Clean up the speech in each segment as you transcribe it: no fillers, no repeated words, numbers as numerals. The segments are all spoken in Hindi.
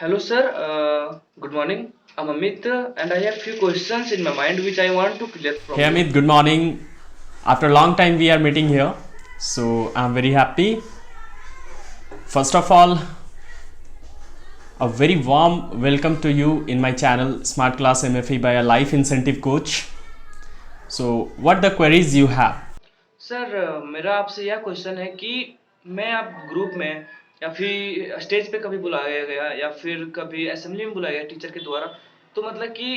Hello, sir. Good morning. I'm Amit, and I have few questions in my mind which I want to clear Hey from you. Amit, good morning. After a long time, we are meeting here. So I'm very happy. First of all, a very warm welcome to you in my channel Smart Class MFE by a Life Incentive Coach. So, what the queries you have? Sir मेरा आपसे यह क्वेश्चन है कि मैं आप ग्रुप में या फिर स्टेज पे कभी बुलाया गया या फिर कभी असेंबली में बुलाया गया टीचर के द्वारा, तो मतलब कि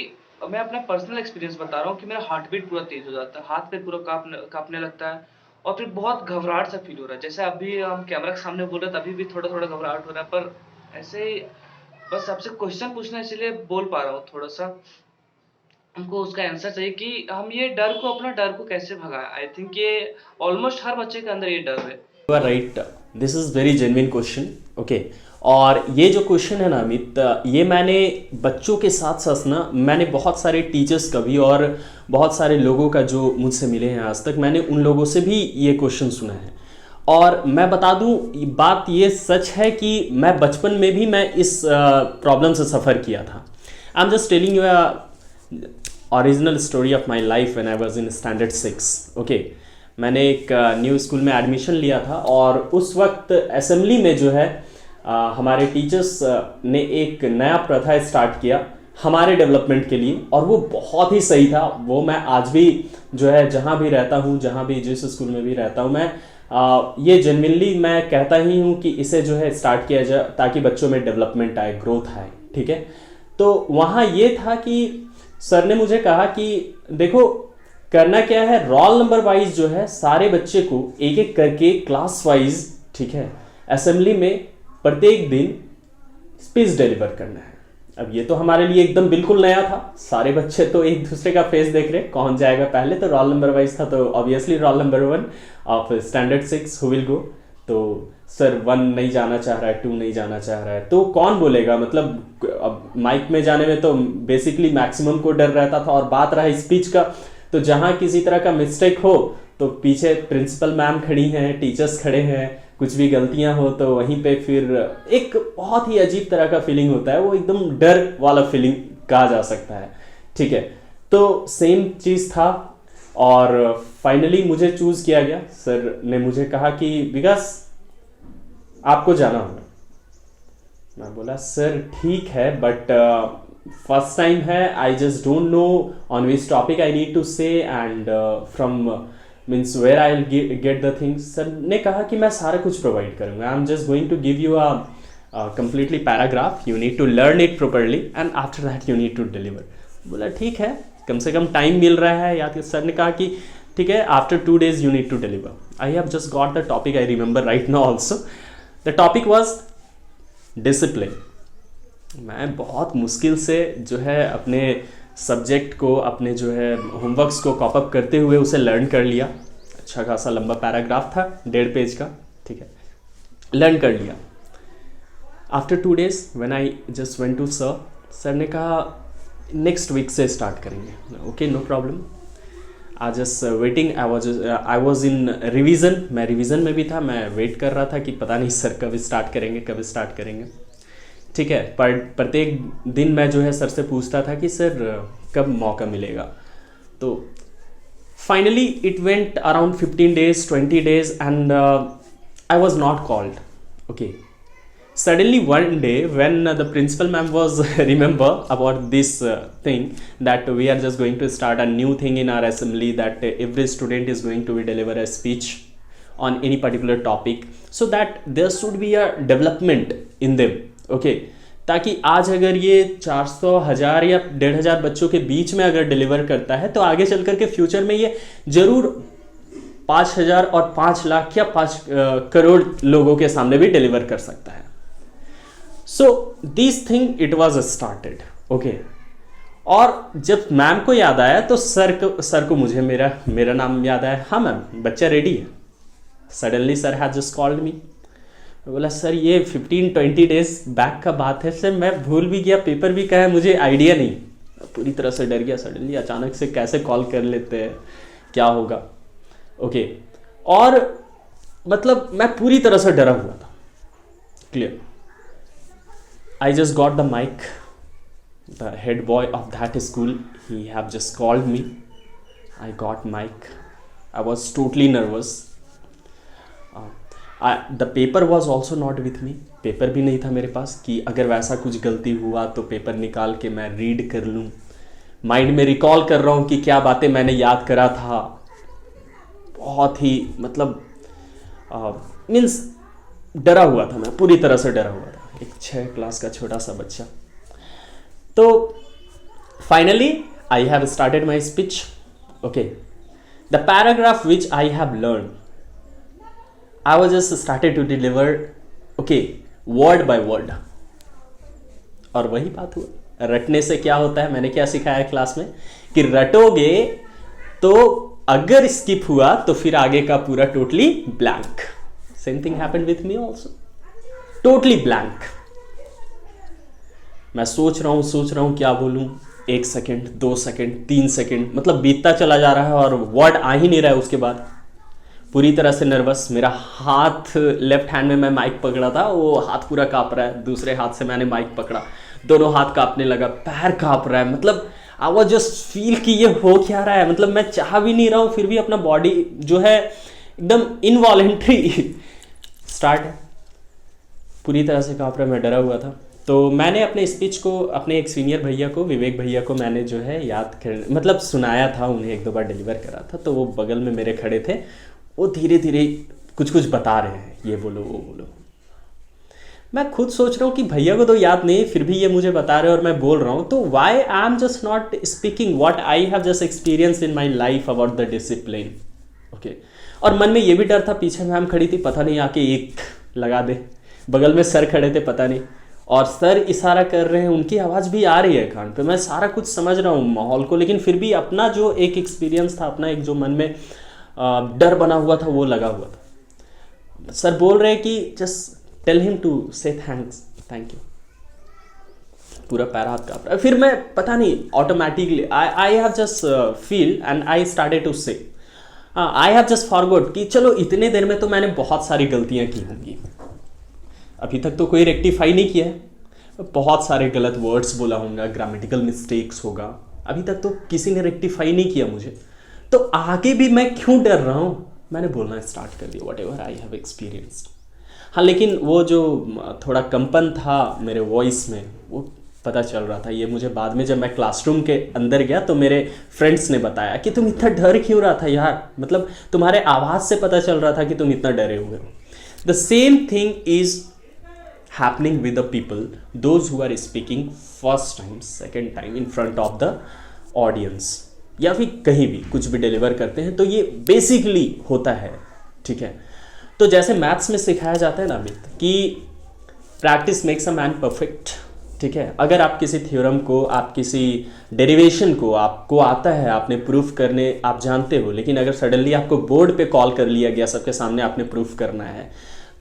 मैं अपना पर्सनल एक्सपीरियंस बता रहा हूँ कि मेरा हार्ट बीट पूरा तेज हो जाता है, हाथ पैर पूरा कांपने लगता है और फिर बहुत घबराहट सा फील हो रहा है। जैसे अभी हम कैमरा के सामने बोल रहे हैं तभी भी थोड़ा थोड़ा घबराहट हो रहा है, पर ऐसे ही बस आपसे क्वेश्चन पूछना है, इसीलिए बोल पा रहा हूँ थोड़ा सा। हमको उसका आंसर चाहिए कि हम ये अपना डर को कैसे भगाएं। आई थिंक ये ऑलमोस्ट हर बच्चे के अंदर ये डर है। You are right. This is very genuine question. Okay. और ये जो क्वेश्चन है ना अमित, ये मैंने बच्चों के साथ साथ ना मैंने बहुत सारे टीचर्स का भी और बहुत सारे लोगों का जो मुझसे मिले हैं आज तक, मैंने उन लोगों से भी ये क्वेश्चन सुना है। और मैं बता दूं, बात ये सच है कि मैं बचपन में भी मैं इस प्रॉब्लम से सफ़र किया था। आई am just telling you original story of my life when I was in standard 6। Okay, मैंने एक न्यू स्कूल में एडमिशन लिया था और उस वक्त असेंबली में जो है हमारे टीचर्स ने एक नया प्रथा स्टार्ट किया हमारे डेवलपमेंट के लिए, और वो बहुत ही सही था। वो मैं आज भी जो है जहाँ भी रहता हूँ, जहाँ भी जिस स्कूल में भी रहता हूँ, मैं ये जेन्युइनली मैं कहता ही हूँ कि इसे जो है स्टार्ट किया जाए ताकि बच्चों में डेवलपमेंट आए, ग्रोथ आए। ठीक है, तो वहाँ ये था कि सर ने मुझे कहा कि देखो करना क्या है, रोल नंबर वाइज जो है सारे बच्चे को एक एक करके क्लास वाइज, ठीक है, असेंबली में प्रत्येक दिन स्पीच डिलीवर करना है। अब ये तो हमारे लिए एकदम बिल्कुल नया था। सारे बच्चे तो एक दूसरे का फेस देख रहे कौन जाएगा पहले, तो रोल नंबर वाइज था, तो obviously roll number 1 of standard 6 who will go. तो सर 1 नहीं जाना चाह रहा है, 2 नहीं जाना चाह रहा है, तो कौन बोलेगा। मतलब अब माइक में जाने में तो बेसिकली मैक्सिमम को डर रहता था, और बात रहा स्पीच का, तो जहाँ किसी तरह का मिस्टेक हो तो पीछे प्रिंसिपल मैम खड़ी हैं, टीचर्स खड़े हैं, कुछ भी गलतियां हो तो वहीं पे फिर एक बहुत ही अजीब तरह का फीलिंग होता है, वो एकदम डर वाला फीलिंग कहा जा सकता है। ठीक है, तो सेम चीज़ था और फाइनली मुझे चूज किया गया। सर ने मुझे कहा कि विकास आपको जाना होगा। मैं बोला सर ठीक है, बट फर्स्ट टाइम है, I just don't know on which topic I need to say and from means where I will get the things. Sir ने कहा कि मैं सारा कुछ प्रोवाइड करूंगा, I am just going to give you a completely paragraph, you need to learn it properly and after that you need to deliver। बोला ठीक है, कम से कम टाइम मिल रहा है याद। सर ने कहा कि ठीक है, after 2 days you need to deliver। I have just got the topic, I remember right now also. The topic was discipline. मैं बहुत मुश्किल से जो है अपने सब्जेक्ट को, अपने जो है होमवर्क्स को कॉपअप करते हुए उसे लर्न कर लिया। अच्छा खासा लंबा पैराग्राफ था, 1.5 पेज का। ठीक है, लर्न कर लिया। After 2 days when I just went to sir, sir ने कहा नेक्स्ट वीक से स्टार्ट करेंगे। Okay, no problem. I just waiting, I was in revision. मैं रिवीजन में भी था, मैं वेट कर रहा था कि पता नहीं सर कब स्टार्ट करेंगे, कब स्टार्ट करेंगे। ठीक है, पर प्रत्येक दिन मैं जो है सर से पूछता था कि सर कब मौका मिलेगा। तो finally it went around 15 days, 20 days and I was not called. Okay, suddenly one day when the principal ma'am was remember about this thing that we are just going to start a new thing in our assembly, that every student is going to be deliver a speech on any particular topic so that there should be a development in them। okay, ताकि आज अगर ये 400, 1000 या 1500 बच्चों के बीच में अगर डिलीवर करता है तो आगे चल कर के फ्यूचर में ये जरूर 5000 और 5 लाख या 5 करोड़ लोगों के सामने भी डिलीवर कर सकता है। So this thing it was started. Okay, और जब मैम को याद आया तो सर को मुझे मेरा नाम याद आया। हाँ मैम, बच्चा रेडी है। Suddenly sir has just called me. मैं बोला सर ये 15-20 days बैक का बात है सर, मैं भूल भी गया, पेपर भी कहा है, मुझे आइडिया नहीं। पूरी तरह से डर गया। सडनली अचानक से कैसे कॉल कर लेते हैं, क्या होगा। ओके, और मतलब मैं पूरी तरह से डरा हुआ था। Clear. I just got the mic. The head boy of that school, he have just called me. I got mic. I was totally nervous. The paper was also not with me. Paper भी नहीं था मेरे पास कि अगर वैसा कुछ गलती हुआ तो पेपर निकाल के मैं रीड कर लूँ. माइंड में रिकॉल कर रहा हूँ कि क्या बातें मैंने याद करा था. बहुत ही मतलब मीन्स डरा हुआ था मैं, पूरी तरह से डरा हुआ था, एक 6 क्लास का छोटा सा बच्चा. तो finally I have started my speech. Okay, the paragraph which I have learn, I was just started to deliver, okay, word by word. और वही बात हुआ. रटने से क्या होता है, मैंने क्या सिखाया क्लास में कि रटोगे तो अगर स्किप हुआ तो फिर आगे का पूरा totally blank. Same thing happened with me also, totally blank. मैं सोच रहा हूँ क्या बोलूँ. 1 सेकेंड, 2 सेकेंड, 3 सेकेंड, मतलब बीतता चला जा रहा है और वर्ड आ ही नहीं रहा है. उसके बाद पूरी तरह से नर्वस. मेरा हाथ, लेफ्ट हैंड में मैं माइक पकड़ा था, वो हाथ पूरा काँप रहा है. दूसरे हाथ से मैंने माइक पकड़ा, दोनों हाथ काँपने लगा, पैर काँप रहा है. मतलब आई वाज जस्ट फील कि ये हो क्या रहा है. मतलब मैं चाह भी नहीं रहा हूँ, फिर भी अपना बॉडी जो है एकदम इनवॉलेंट्री स्टार्ट है, पूरी तरह से काँप रहा है. मैं डरा हुआ था. तो मैंने अपने स्पीच को अपने एक सीनियर भैया को, विवेक भैया को, मैंने जो है याद कर मतलब सुनाया था. उन्हें 1-2 बार डिलीवर करा था. तो वो बगल में मेरे खड़े थे. वो धीरे धीरे कुछ बता रहे हैं, ये बोलो वो बोलो. मैं खुद सोच रहा हूँ कि भैया को तो याद नहीं, फिर भी ये मुझे बता रहे हैं और मैं बोल रहा हूँ. तो why I am just not speaking what I have just experience in my life about the discipline. Okay. और मन में ये भी डर था, पीछे मैम खड़ी थी, पता नहीं आके एक लगा दे. बगल में सर खड़े थे, पता नहीं, और सर इशारा कर रहे हैं, उनकी आवाज़ भी आ रही है कान पे. मैं सारा कुछ समझ रहा हूँ माहौल को, लेकिन फिर भी अपना जो एक एक्सपीरियंस था, अपना एक जो मन में डर बना हुआ था, वो लगा हुआ था. सर बोल रहे हैं कि जस्ट टेल हिम टू से थैंक यू. पूरा पैर हाथ काँप रहा है. फिर मैं पता नहीं automatically I have just feel and I started to say I have just forgot कि चलो इतने देर में तो मैंने बहुत सारी गलतियां की होंगी. अभी तक तो कोई रेक्टिफाई नहीं किया है. बहुत सारे गलत वर्ड्स बोला होगा, ग्रामेटिकल मिस्टेक्स होगा, अभी तक तो किसी ने रेक्टिफाई नहीं किया मुझे. तो आगे भी मैं क्यों डर रहा हूँ. मैंने बोलना स्टार्ट कर दिया, what ever I have experienced. हाँ, लेकिन वो जो थोड़ा कंपन था मेरे वॉइस में, वो पता चल रहा था. ये मुझे बाद में जब मैं क्लासरूम के अंदर गया तो मेरे फ्रेंड्स ने बताया कि तुम इतना डर क्यों रहा था यार, मतलब तुम्हारे आवाज़ से पता चल रहा था कि तुम इतना डरे हुए हो. The same thing is happening with the people those who are speaking first time, second time in front of the audience, या फिर कहीं भी कुछ भी डिलीवर करते हैं. तो ये बेसिकली होता है. ठीक है. तो जैसे मैथ्स में सिखाया जाता है ना अमित, कि practice makes a man perfect. ठीक है. अगर आप किसी थ्योरम को, आप किसी डेरिवेशन को आपको आता है, आपने प्रूफ करने आप जानते हो, लेकिन अगर सडनली आपको बोर्ड पे कॉल कर लिया गया, सबके सामने आपने प्रूफ करना है,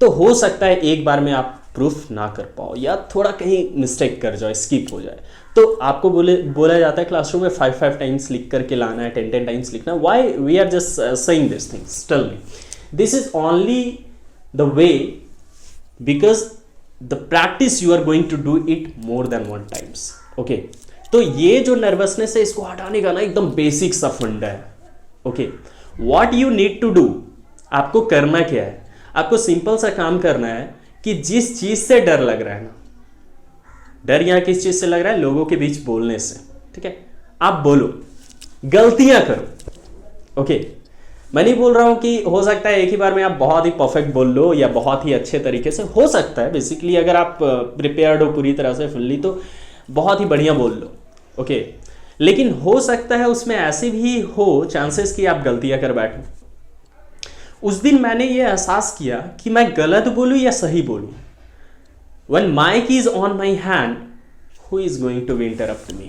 तो हो सकता है एक बार में आप प्रूफ ना कर पाओ या थोड़ा कहीं मिस्टेक कर जाए, स्किप हो जाए. तो आपको बोला जाता है क्लासरूम में 5 टाइम्स लिख करके लाना है, 10 टाइम्स लिखना. Why we are just saying this things. Tell me, this is only the way because the practice you are going to do it more than 1 times. Okay. तो ये जो नर्वसनेस है, इसको हटाने का ना एकदम बेसिक सा फंडा है. Okay. What you need to do, आपको करना क्या है, आपको सिंपल सा काम करना है कि जिस चीज से डर लग रहा है ना, डर यहां किस चीज से लग रहा है, लोगों के बीच बोलने से. ठीक है. आप बोलो, गलतियां करो. ओके. मैं नहीं बोल रहा हूं कि हो सकता है एक ही बार में आप बहुत ही परफेक्ट बोल लो या बहुत ही अच्छे तरीके से, हो सकता है बेसिकली अगर आप प्रिपेयर्ड हो पूरी तरह से फुल्ली तो बहुत ही बढ़िया बोल लो. ओके. लेकिन हो सकता है उसमें ऐसे भी हो चांसेस कि आप गलतियां कर बैठो. उस दिन मैंने ये एहसास किया कि मैं गलत बोलूं या सही बोलूं. When mic is on my hand, who is going to interrupt me?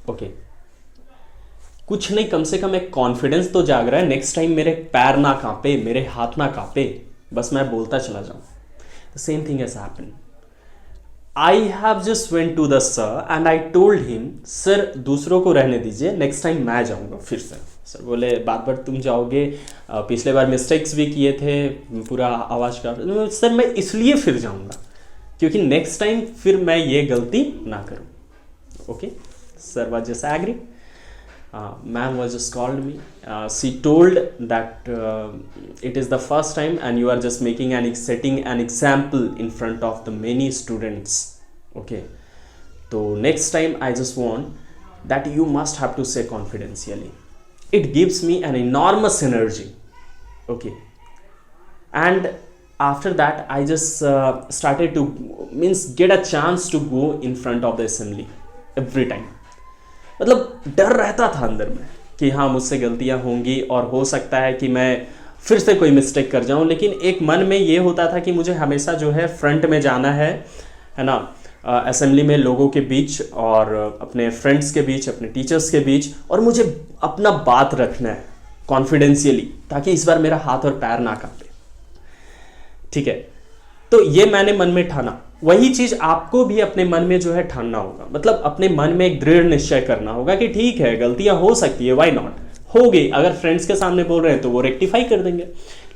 Okay. कुछ नहीं, कम से कम एक कॉन्फिडेंस तो जाग रहा है. नेक्स्ट टाइम मेरे पैर ना कांपे, मेरे हाथ ना कांपे, बस मैं बोलता चला जाऊं. The same thing has happened. I have just went to the sir and I told him, sir दूसरों को रहने दीजिए, नेक्स्ट टाइम मैं जाऊंगा फिर से. सर बोले बार तुम जाओगे, पिछले बार मिस्टेक्स भी किए थे, पूरा आवाज़ का. सर मैं इसलिए फिर जाऊंगा क्योंकि नेक्स्ट टाइम फिर मैं ये गलती ना करूं. Okay, sir was just agree. Ma'am was just called me. She told that it is the first time and you are just making setting an example in front of the many students. Okay, so next time I just want that you must have to say confidentially. It gives me an enormous energy. Okay, and after that I just started to get a chance to go in front of the assembly every time. मतलब डर रहता था अंदर में कि हाँ मुझसे गलतियाँ होंगी और हो सकता है कि मैं फिर से कोई मिस्टेक कर जाऊँ, लेकिन एक मन में ये होता था कि मुझे हमेशा जो है फ्रंट में जाना है ना, असेंबली में लोगों के बीच और अपने फ्रेंड्स के बीच, अपने टीचर्स के बीच, और मुझे अपना बात रखना है कॉन्फिडेंशियली ताकि इस बार मेरा हाथ और पैर ना कांपे. ठीक है, तो ये मैंने मन में ठाना. वही चीज आपको भी अपने मन में जो है ठानना होगा, मतलब अपने मन में एक दृढ़ निश्चय करना होगा कि ठीक है गलतियां हो सकती है, व्हाई नॉट, हो गई. अगर फ्रेंड्स के सामने बोल रहे हैं तो वो रेक्टिफाई कर देंगे,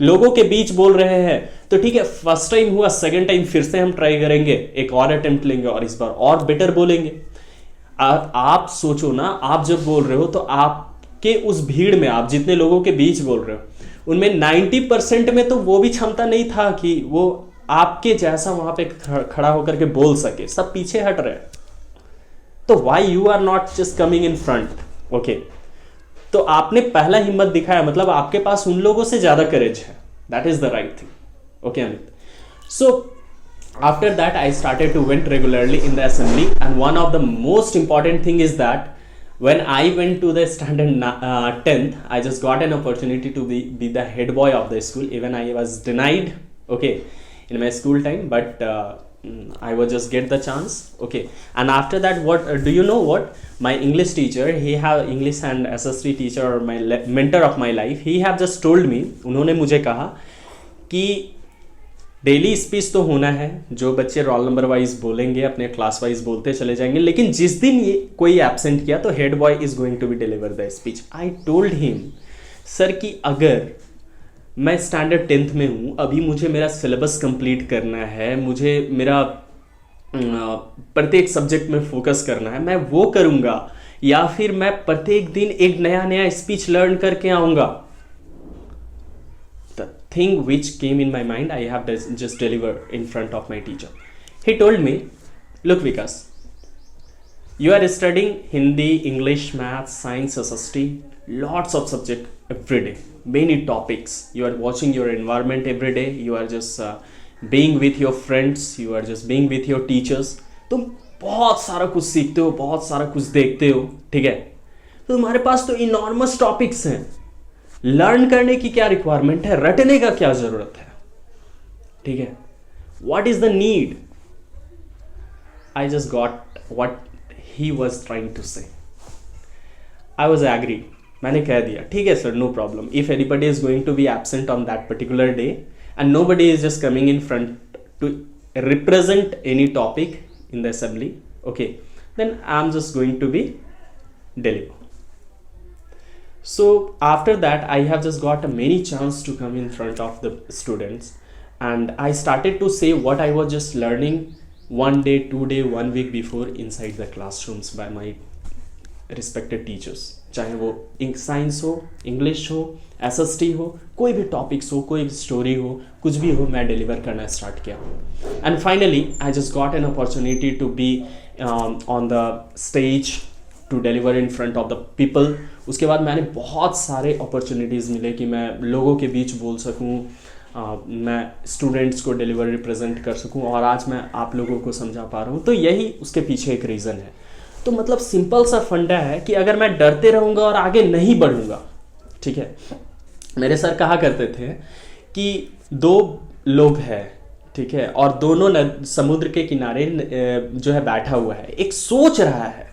लोगों के बीच बोल रहे हैं तो ठीक है, फर्स्ट टाइम हुआ, सेकंड टाइम फिर से हम ट्राई करेंगे, एक और अटेम्प्ट लेंगे और इस बार और बेटर बोलेंगे. आप सोचो ना, आप जब बोल रहे हो तो आपके उस भीड़ में, आप जितने लोगों के बीच बोल रहे हो उनमें 90% में तो वो भी क्षमता नहीं था कि वो आपके जैसा वहां पे खड़ा होकर के बोल सके, सब पीछे हट रहे. तो why you are not just coming in front. Okay, तो आपने पहला हिम्मत दिखाया, मतलब आपके पास उन लोगों से ज्यादा करेज है. That is the right thing. Okay Amit, so after that I started to went regularly in the assembly and one of the most important thing is that when I went to the standard 10th, I just got an opportunity to be the head boy of the school. Even I was denied, okay, in my school time, but I was just get the chance. Okay, and after that, what do you know what my English teacher, he have English and SST teacher, or my mentor of my life, he have just told me, उन्होंने मुझे कहा कि डेली स्पीच तो होना है, जो बच्चे रोल नंबर वाइज बोलेंगे अपने क्लास वाइज बोलते चले जाएंगे, लेकिन जिस दिन ये कोई एब्सेंट किया तो head boy is going to be deliver the speech. I told him sir कि अगर मैं स्टैंडर्ड 10th में हूँ, अभी मुझे मेरा सिलेबस कंप्लीट करना है, मुझे मेरा प्रत्येक सब्जेक्ट में फोकस करना है, मैं वो करूँगा या फिर मैं प्रत्येक दिन एक नया नया स्पीच लर्न करके आऊँगा. Thing which came in my mind, I have just delivered in front of my teacher. He told me, look Vikas, you are studying Hindi, English, Maths, Science, SST, lots of subject every day, many topics. You are watching your environment every day, you are just being with your friends, you are just being with your teachers. तुम बहुत सारा कुछ सीखते हो, बहुत सारा कुछ देखते हो, ठीक है. तो तुम्हारे पास तो इनॉर्मस टॉपिक्स हैं, लर्न करने की क्या रिक्वायरमेंट है, रटने का क्या जरूरत है, ठीक है. What is the need. I just got what he was trying to say. I was agree. मैंने कह दिया ठीक है sir, no problem. If anybody is going to be absent on that particular day and nobody is just coming in front to represent any topic in the assembly, okay, then I am just going to be deliver. So after that I have just got a many chance to come in front of the students, and I started to say what I was just learning 1 day, 2 day, 1 week before inside the classrooms by my respected teachers. चाहे वो साइंस हो, इंग्लिश हो, SST हो, कोई भी टॉपिक्स हो, कोई भी स्टोरी हो, कुछ भी हो, मैं डिलीवर करना स्टार्ट किया. And finally I just got an opportunity to be on the stage to deliver in front of the people. उसके बाद मैंने बहुत सारे अपॉर्चुनिटीज़ मिले कि मैं लोगों के बीच बोल सकूं, मैं स्टूडेंट्स को डिलीवर रिप्रेजेंट कर सकूं, और आज मैं आप लोगों को समझा पा रहा हूं. तो यही उसके पीछे एक रीज़न है. तो मतलब सिंपल सा फंडा है कि अगर मैं डरते रहूँगा और आगे नहीं बढ़ूँगा, ठीक है. मेरे सर कहा करते थे कि 2 लोग हैं, ठीक है, और दोनों समुद्र के किनारे जो है बैठा हुआ है. एक सोच रहा है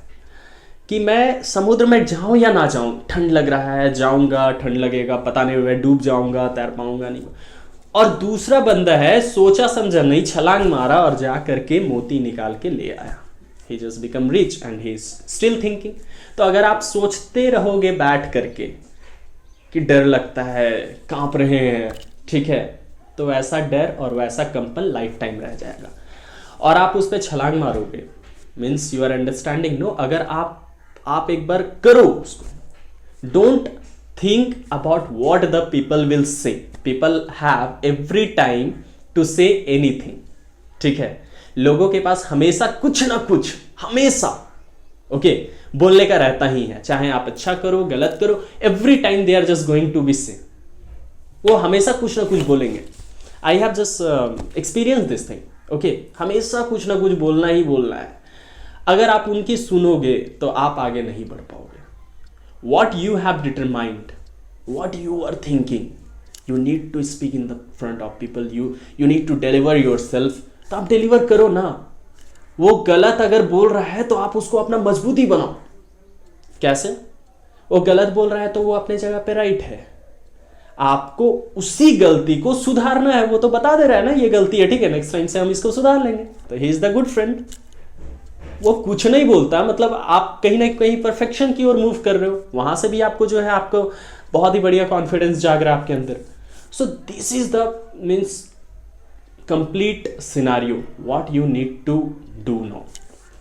कि मैं समुद्र में जाऊं या ना जाऊं, ठंड लग रहा है, जाऊंगा, ठंड लगेगा, पता नहीं मैं डूब जाऊंगा, तैर पाऊंगा नहीं. और दूसरा बंदा है सोचा समझा नहीं, छलांग मारा और जा करके मोती निकाल के ले आया. he just become rich and he is still thinking. तो अगर आप सोचते रहोगे बैठ करके कि डर लगता है, कांप रहे हैं, ठीक है, तो वैसा डर और वैसा कंपन लाइफ टाइम रह जाएगा. और आप उस पर छलांग मारोगे, means you are understanding no. अगर आप एक बार करो उसको, don't think about what the people will say. People have every time to say anything. ठीक है, लोगों के पास हमेशा कुछ ना कुछ, हमेशा ओके बोलने का रहता ही है, चाहे आप अच्छा करो गलत करो, every time they are just going to be say, वो हमेशा कुछ ना कुछ बोलेंगे। I have just experience this thing. Okay, हमेशा कुछ ना कुछ बोलना ही बोलना है। अगर आप उनकी सुनोगे तो आप आगे नहीं बढ़ पाओगे। What you have determined, what you are thinking, you need to speak in the front of people. You need to deliver yourself. तो आप डिलीवर करो ना। वो गलत अगर बोल रहा है तो आप उसको अपना मजबूती बनाओ। कैसे? वो गलत बोल रहा है तो वो अपने जगह पे राइट है, आपको उसी गलती को सुधारना है। वो तो बता दे रहा है ना ये गलती है, ठीक है, नेक्स्ट टाइम से हम इसको सुधार लेंगे। तो he is the good friend. वो कुछ नहीं बोलता, मतलब आप कहीं ना कहीं परफेक्शन की ओर मूव कर रहे हो, वहां से भी आपको जो है आपको बहुत ही बढ़िया कॉन्फिडेंस जाग रहा है आपके अंदर। So this is the means complete scenario what you need to do now.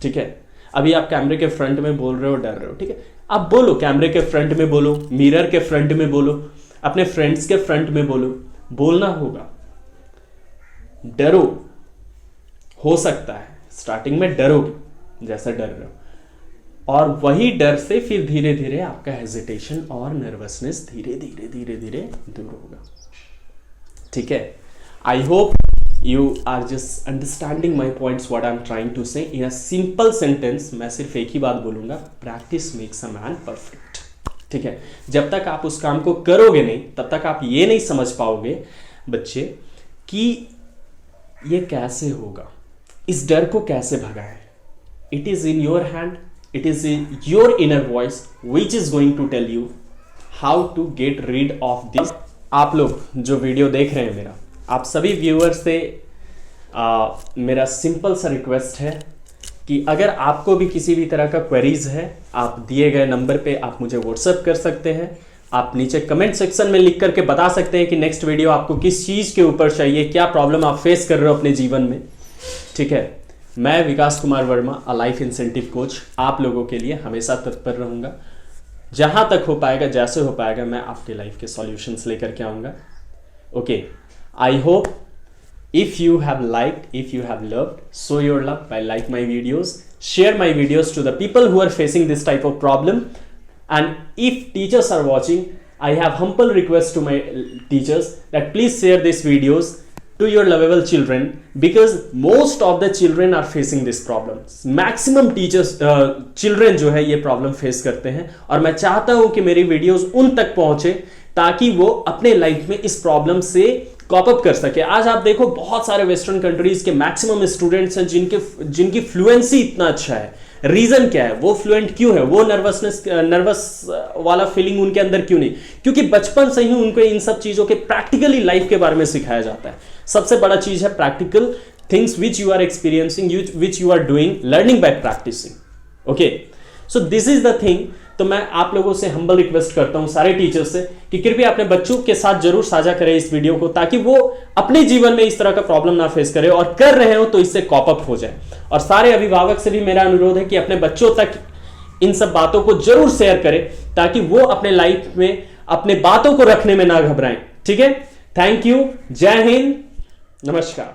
ठीक है, अभी आप कैमरे के फ्रंट में बोल रहे हो, डर रहे हो, ठीक है, आप बोलो, कैमरे के फ्रंट में बोलो, मिरर के फ्रंट में बोलो, अपने फ्रेंड्स के फ्रंट में बोलो, बोलना होगा। डरो, हो सकता है स्टार्टिंग में डरोगे जैसा डर रहे हो, और वही डर से फिर धीरे धीरे आपका हेजिटेशन और नर्वसनेस धीरे धीरे धीरे धीरे दूर होगा। ठीक है, I hope you are just understanding my points what I am trying to say in a simple sentence. मैं सिर्फ एक ही बात बोलूंगा, practice makes a man perfect. ठीक है, जब तक आप उस काम को करोगे नहीं तब तक आप ये नहीं समझ पाओगे बच्चे कि ये कैसे होगा, इस डर को कैसे भगाएं। It is in your hand, it is in your inner voice which is going to tell you how to get rid of this. आप लोग जो वीडियो देख रहे हैं मेरा, आप सभी व्यूअर्स से मेरा सिंपल सा रिक्वेस्ट है कि अगर आपको भी किसी भी तरह का क्वेरीज है, आप दिए गए नंबर पे आप मुझे व्हाट्सएप कर सकते हैं। आप नीचे कमेंट सेक्शन में लिख करके बता सकते हैं कि नेक्स्ट वीडियो आपको किस चीज़ के ऊपर चाहिए, क्या प्रॉब्लम आप फेस कर रहे हो अपने जीवन में। ठीक है, मैं Vikas Kumar Verma, a life incentive coach, आप लोगों के लिए हमेशा तत्पर रहूँगा। जहाँ तक हो पाएगा, जैसे हो पाएगा, मैं आपके लाइफ के सॉल्यूशंस लेकर के आऊँगा। Okay, I hope if you have liked, if you have loved, show your love by like my videos, share my videos to the people who are facing this type of problem, and if teachers are watching, I have humble request to my teachers that please share these videos to your lovable children, because most of the children are facing this problem. Maximum teachers children जो है ये प्रॉब्लम फेस करते हैं, और मैं चाहता हूं कि मेरी वीडियोस उन तक पहुंचे ताकि वो अपने लाइफ में इस प्रॉब्लम से कॉप अप कर सके। आज आप देखो बहुत सारे वेस्टर्न कंट्रीज के मैक्सिमम स्टूडेंट्स हैं जिनकी फ्लुएंसी इतना अच्छा है। रीजन क्या है, वो फ्लुएंट क्यों है, वो नर्वस वाला फीलिंग उनके अंदर क्यों नहीं? क्योंकि बचपन से ही उनको इन सब चीजों के प्रैक्टिकली लाइफ के बारे में सिखाया जाता है। सबसे बड़ा चीज है practical things which you are experiencing, which you are doing, learning by practising. Okay, so this is the thing. तो मैं आप लोगों से हम्बल रिक्वेस्ट करता हूं, सारे टीचर्स से, कि कृपया अपने बच्चों के साथ जरूर साझा करें इस वीडियो को, ताकि वो अपने जीवन में इस तरह का प्रॉब्लम ना फेस करे, और कर रहे हो तो इससे कॉप अप हो जाए। और सारे अभिभावक से भी मेरा अनुरोध है कि अपने बच्चों तक इन सब बातों को जरूर शेयर करें, ताकि वो अपने लाइफ में अपने बातों को रखने में ना घबराएं। ठीक है, थैंक यू, जय हिंद, नमस्कार।